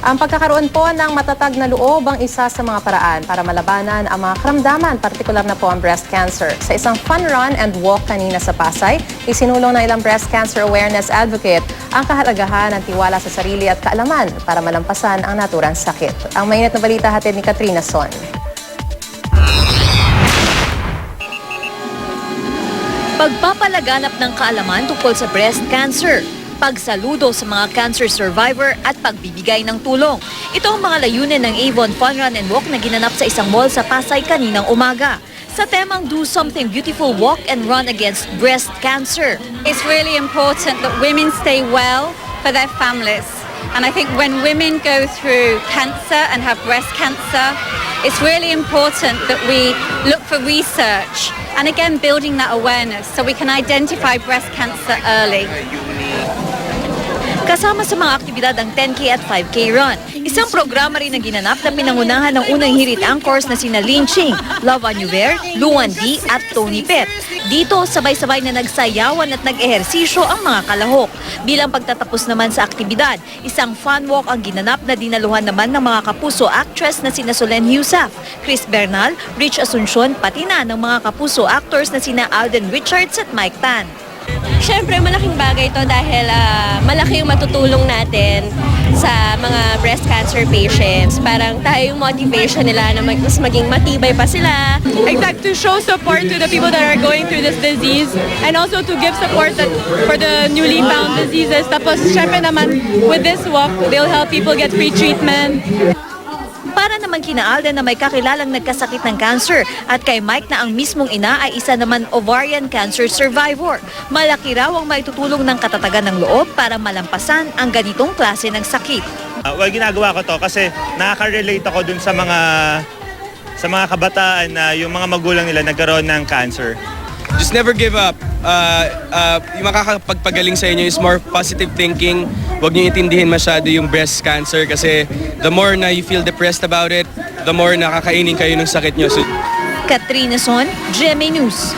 Ang pagkakaroon po ng matatag na loob ang isa sa mga paraan para malabanan ang mga karamdaman, partikular na po ang breast cancer. Sa isang fun run and walk kanina sa Pasay, isinulong ng ilang breast cancer awareness advocate ang kahalagahan ng tiwala sa sarili at kaalaman para malampasan ang naturang sakit. Ang mainit na balita hatid ni Katrina Son. Pagpapalaganap ng kaalaman tungkol sa breast cancer, pagsaludo sa mga cancer survivor at pagbibigay ng tulong. Ito ang mga layunin ng Avon Fun Run and Walk na ginanap sa isang mall sa Pasay kaninang umaga. Sa temang Do Something Beautiful Walk and Run Against Breast Cancer. It's really important that women stay well for their families. And I think when women go through cancer and have breast cancer, it's really important that we look for research and again building that awareness so we can identify breast cancer early. Kasama sa mga aktibidad ang 10K at 5K Run. Isang programa rin na ginanap na pinangunahan ng unang hirit anchors na sina Lin Ching, Love Anuver, Luan D at Tony Pet. Dito, sabay-sabay na nagsayawan at nag-ehersisyo ang mga kalahok. Bilang pagtatapos naman sa aktibidad, isang fun walk ang ginanap na dinaluhan naman ng mga kapuso actress na sina Solen Heussaff, Chris Bernal, Rich Asuncion, pati na ng mga kapuso actors na sina Alden Richards at Mike Tan. Siyempre, malaking bagay ito dahil malaki yung matutulong natin sa mga breast cancer patients. Parang tayo yung motivation nila na mas maging matibay pa sila. Exact, to show support to the people that are going through this disease and also to give support for the newly found diseases. Tapos, syempre naman, with this walk, they'll help people get free treatment. Para naman kina Alden na may kakilalang nagkasakit ng cancer at kay Mike na ang mismong ina ay isa naman ovarian cancer survivor. Malaki raw ang maitutulong ng katatagan ng loob para malampasan ang ganitong klase ng sakit. Ginagawa ko to kasi nakaka-relate ako dun sa mga kabataan na yung mga magulang nila nagkaroon ng cancer. Just never give up. Yung makakapagpagaling sa inyo is more positive thinking. Huwag niyo itindihin masyado yung breast cancer kasi the more na you feel depressed about it, the more nakakainin kayo ng sakit niyo. Katrina Son, GMA News.